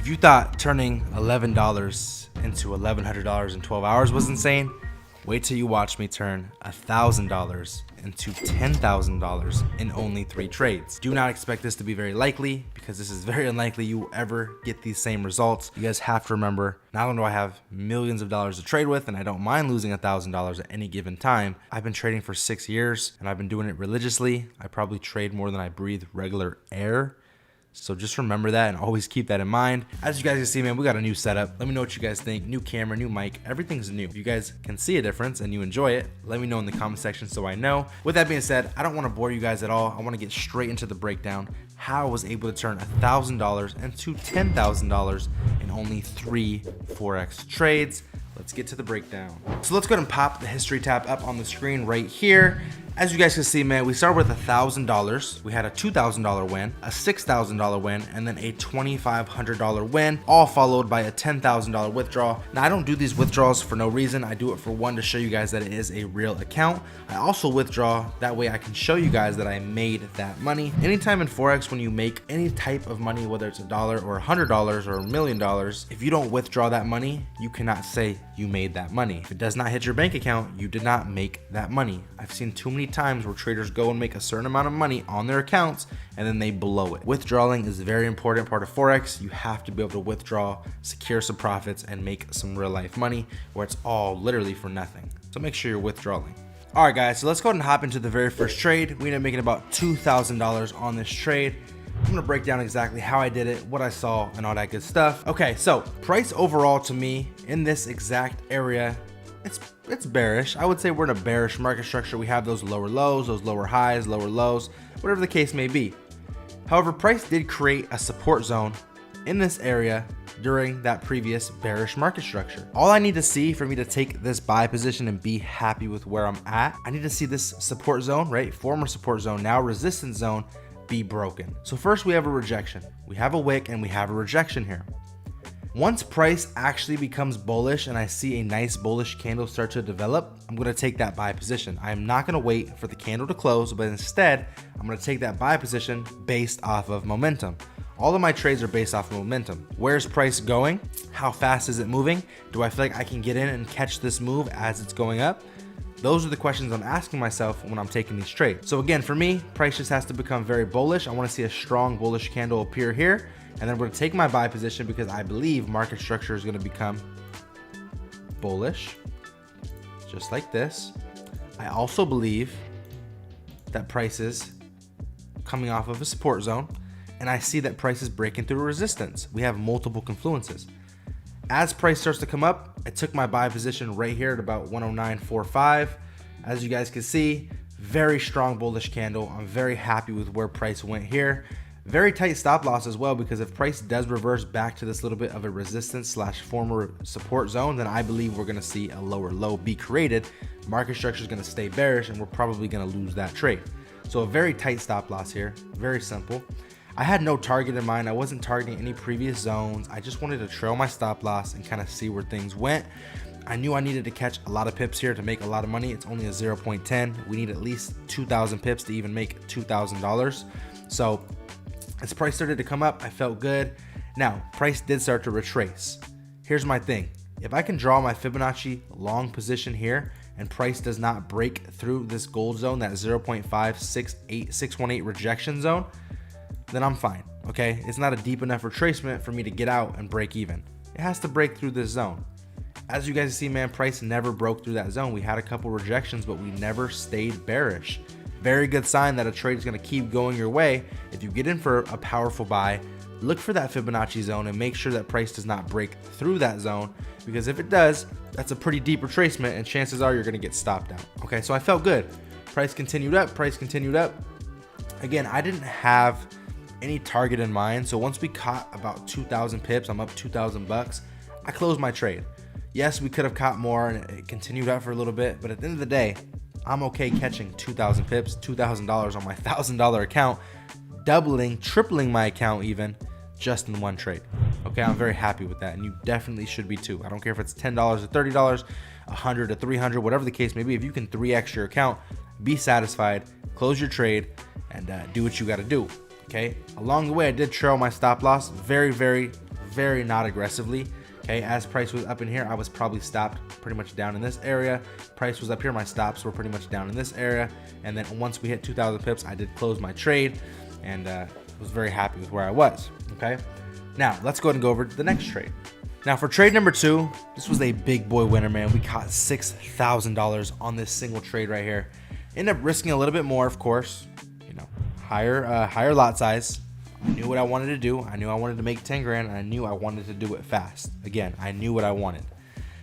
If you thought turning $11 into $1,100 in 12 hours was insane, wait till you watch me turn $1,000 into $10,000 in only 3 trades. Do not expect this to be very likely, because this is very unlikely you will ever get these same results. You guys have to remember, not only do I have millions of dollars to trade with, and I don't mind losing $1,000 at any given time, I've been trading for 6 years and I've been doing it religiously. I probably trade more than I breathe regular air. So just remember that and always keep that in mind. As you guys can see, man, we got a new setup. Let me know what you guys think. New camera, new mic, everything's new. If you guys can see a difference and you enjoy it, let me know in the comment section so I know. With that being said, I don't want to bore you guys at all. I want to get straight into the breakdown, how I was able to turn $1,000 into $10,000 in only 3 Forex trades. Let's get to the breakdown. So let's go ahead and pop the history tab up on the screen right here. As you guys can see, man, we started with $1,000. We had a $2,000 win, a $6,000 win, and then a $2,500 win, all followed by a $10,000 withdrawal. Now, I don't do these withdrawals for no reason. I do it for one, to show you guys that it is a real account. I also withdraw, that way I can show you guys that I made that money. Anytime in Forex, when you make any type of money, whether it's $1 or $100 or $1 million, if you don't withdraw that money, you cannot say you made that money. If it does not hit your bank account, you did not make that money. I've seen too many times where traders go and make a certain amount of money on their accounts and then they blow it. Withdrawing is a very important part of Forex. You have to be able to withdraw, secure some profits, and make some real life money where it's all literally for nothing. So make sure you're withdrawing. All right, guys, so let's go ahead and hop into the very first trade. We ended up making about $2,000 on this trade. I'm gonna break down exactly how I did it, what I saw, and all that good stuff. Okay, so price overall to me in this exact area, it's bearish. I would say we're in a bearish market structure. We have those lower lows, those lower highs, lower lows, whatever the case may be. However, price did create a support zone in this area during that previous bearish market structure. All I need to see for me to take this buy position and be happy with where I'm at, I need to see this support zone, right? Former support zone, now resistance zone, be broken. So first we have a rejection. We have a wick and we have a rejection here. Once price actually becomes bullish and I see a nice bullish candle start to develop, I'm going to take that buy position. I'm not going to wait for the candle to close, but instead I'm going to take that buy position based off of momentum. All of my trades are based off of momentum. Where's price going? How fast is it moving? Do I feel like I can get in and catch this move as it's going up? Those are the questions I'm asking myself when I'm taking these trades. So again, for me, price just has to become very bullish. I want to see a strong bullish candle appear here. And then we're going to take my buy position because I believe market structure is going to become bullish, just like this. I also believe that price is coming off of a support zone, and I see that price is breaking through resistance. We have multiple confluences. As price starts to come up, I took my buy position right here at about 109.45. As you guys can see, very strong bullish candle. I'm very happy with where price went here. Very tight stop loss as well, because if price does reverse back to this little bit of a resistance slash former support zone, then I believe we're going to see a lower low be created. Market structure is going to stay bearish and we're probably going to lose that trade. So a very tight stop loss here, very simple. I had no target in mind. I wasn't targeting any previous zones. I just wanted to trail my stop loss and kind of see where things went. I knew I needed to catch a lot of pips here to make a lot of money. It's only a 0.10. We need at least 2,000 pips to even make $2,000. So as price started to come up, I felt good. Now, price did start to retrace. Here's my thing. If I can draw my Fibonacci long position here and price does not break through this gold zone, that 0.568618 rejection zone, then I'm fine, okay? It's not a deep enough retracement for me to get out and break even. It has to break through this zone. As you guys see, man, price never broke through that zone. We had a couple rejections, but we never stayed bearish. Very good sign that a trade is going to keep going your way. If you get in for a powerful buy, look for that Fibonacci zone and make sure that price does not break through that zone, because if it does, that's a pretty deep retracement and chances are you're going to get stopped out. Okay, so I felt good. Price continued up, price continued up. Again, I didn't have any target in mind, so once we caught about 2,000 pips, I'm up 2,000 bucks, I closed my trade. Yes, we could have caught more and it continued up for a little bit, but at the end of the day, I'm okay catching 2,000 pips, $2,000 on my $1,000 account, doubling, tripling my account even, just in one trade. Okay, I'm very happy with that, and you definitely should be too. I don't care if it's $10 or $30, $100 or $300, whatever the case may be. If you can 3x your account, be satisfied, close your trade, and do what you got to do. Okay, along the way, I did trail my stop loss. Very very not aggressively. Okay, as price was up in here, I was probably stopped pretty much down in this area. Price was up here, my stops were pretty much down in this area. And then once we hit 2,000 pips, I did close my trade and was very happy with where I was. Okay, now let's go ahead and go over to the next trade. Now for trade number 2, this was a big boy winner, man. We caught $6,000 on this single trade right here. Ended up risking a little bit more, of course. You know, higher lot size. I knew what I wanted to do. I knew I wanted to make 10 grand, and I knew I wanted to do it fast. Again, I knew what I wanted.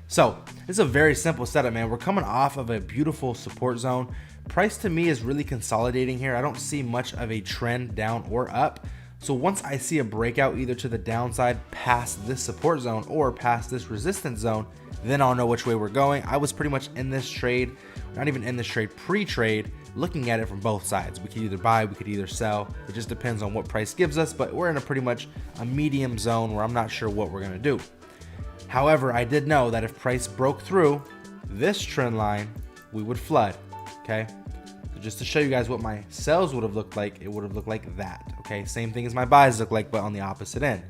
So it's a very simple setup, man. We're coming off of a beautiful support zone. Price to me is really consolidating here. I don't see much of a trend down or up. So once I see a breakout either to the downside past this support zone or past this resistance zone, then I'll know which way we're going. I was pretty much in this trade, not even in this trade, pre-trade, looking at it from both sides. We could either buy, we could either sell. It just depends on what price gives us, but we're in a pretty much a medium zone where I'm not sure what we're gonna do. However, I did know that if price broke through this trend line, we would flood, okay? So just to show you guys what my sells would have looked like, it would have looked like that, okay? Same thing as my buys look like, but on the opposite end.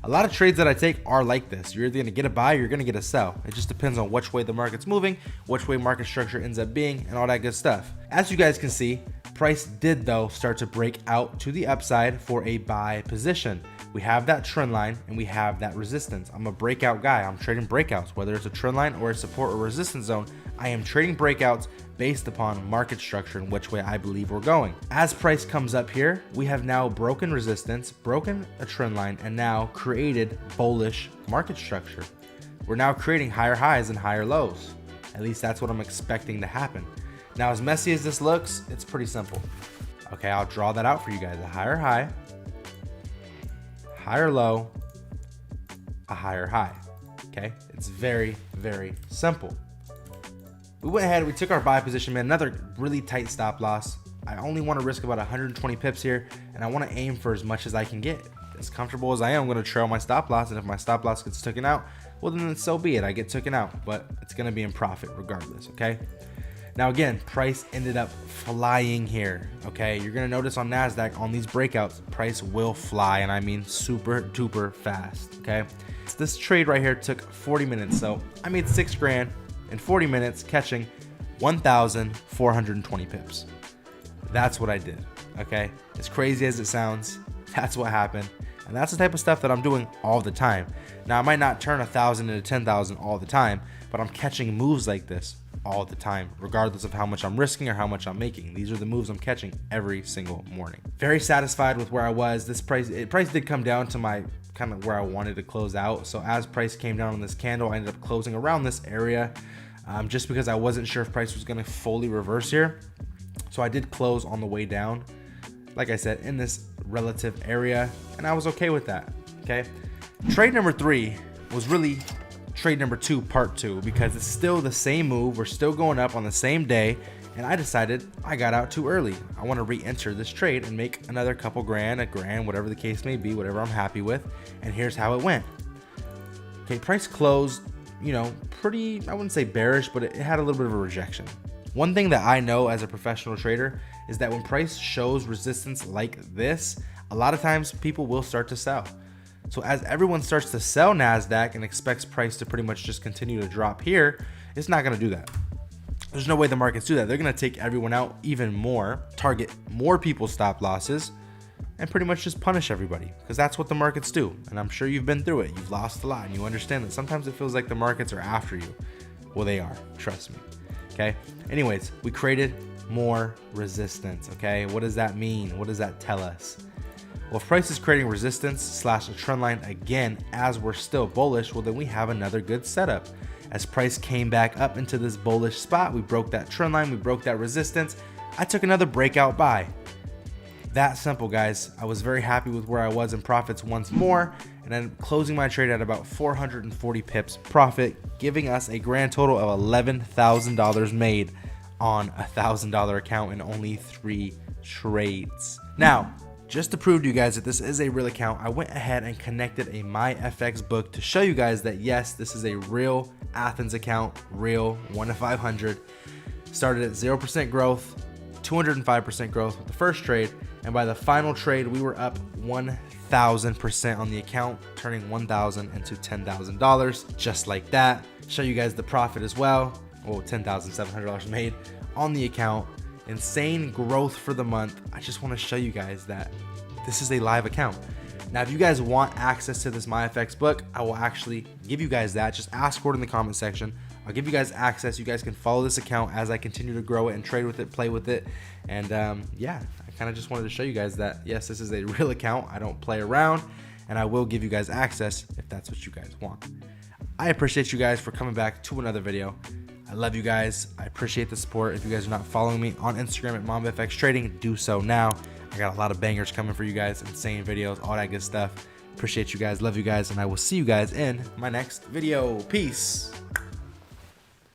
A lot of trades that I take are like this. You're either gonna get a buy or you're gonna get a sell. It just depends on which way the market's moving, which way market structure ends up being, and all that good stuff. As you guys can see, price did though start to break out to the upside for a buy position. We have that trend line and we have that resistance. I'm a breakout guy. I'm trading breakouts, whether it's a trend line or a support or resistance zone. I am trading breakouts based upon market structure and which way I believe we're going. As price comes up here, we have now broken resistance, broken a trend line, and now created bullish market structure. We're now creating higher highs and higher lows. At least that's what I'm expecting to happen. Now, as messy as this looks, it's pretty simple. Okay, I'll draw that out for you guys. A higher high, higher low, a higher high. Okay, it's very, very simple. We went ahead, we took our buy position, man. Another really tight stop loss. I only want to risk about 120 pips here, and I want to aim for as much as I can get. As comfortable as I am, I'm going to trail my stop loss, and if my stop loss gets taken out, well then so be it. I get taken out, but it's going to be in profit regardless, okay? Now again, price ended up flying here, okay? You're gonna notice on NASDAQ, on these breakouts, price will fly, and I mean super duper fast, okay? So this trade right here took 40 minutes, so I made 6 grand in 40 minutes catching 1,420 pips. That's what I did, okay? As crazy as it sounds, that's what happened. And that's the type of stuff that I'm doing all the time. Now, I might not turn 1,000 into 10,000 all the time, but I'm catching moves like this all the time, regardless of how much I'm risking or how much I'm making. These are the moves I'm catching every single morning. Very satisfied with where I was. This price did come down to my kind of where I wanted to close out. So as price came down on this candle, I ended up closing around this area just because I wasn't sure if price was going to fully reverse here. So I did close on the way down, like I said, in this relative area, and I was okay with that, okay? Trade number 3 was really trade number 2 part 2 because it's still the same move. We're still going up on the same day, and I decided I got out too early. I want to re-enter this trade and make another couple grand, a grand, whatever the case may be, whatever I'm happy with. And here's how it went. Okay, price closed, you know, pretty, I wouldn't say bearish, but it had a little bit of a rejection. One thing that I know as a professional trader is that when price shows resistance like this, a lot of times people will start to sell. So as everyone starts to sell NASDAQ and expects price to pretty much just continue to drop here, it's not going to do that. There's no way the markets do that. They're going to take everyone out even more, target more people's stop losses, and pretty much just punish everybody, because that's what the markets do. And I'm sure you've been through it. You've lost a lot, and you understand that sometimes it feels like the markets are after you. Well, they are. Trust me. Okay. Anyways, we created more resistance. Okay. What does that mean? What does that tell us? Well, if price is creating resistance / a trend line again as we're still bullish, well then we have another good setup. As price came back up into this bullish spot, we broke that trend line, we broke that resistance. I took another breakout buy. That simple, guys. I was very happy with where I was in profits once more, and then closing my trade at about 440 pips profit, giving us a grand total of $11,000 made on a $1,000 account in only 3 trades. Now, just to prove to you guys that this is a real account, I went ahead and connected a MyFX book to show you guys that yes, this is a real Athens account, real 1 to 500. Started at 0% growth, 205% growth with the first trade, and by the final trade, we were up 1,000% on the account, turning $1,000 into $10,000 just like that. Show you guys the profit as well. Well, $10,700 made on the account. Insane growth for the month. I just want to show you guys that this is a live account. Now, if you guys want access to this MyFX book, I will actually give you guys that. Just ask for it in the comment section. I'll give you guys access. You guys can follow this account as I continue to grow it and trade with it, play with it. And yeah, I kind of just wanted to show you guys that, yes, this is a real account. I don't play around, and I will give you guys access if that's what you guys want. I appreciate you guys for coming back to another video. I love you guys. I appreciate the support. If you guys are not following me on Instagram at MambaFX Trading, do so now. I got a lot of bangers coming for you guys, insane videos, all that good stuff. Appreciate you guys, love you guys, and I will see you guys in my next video. Peace.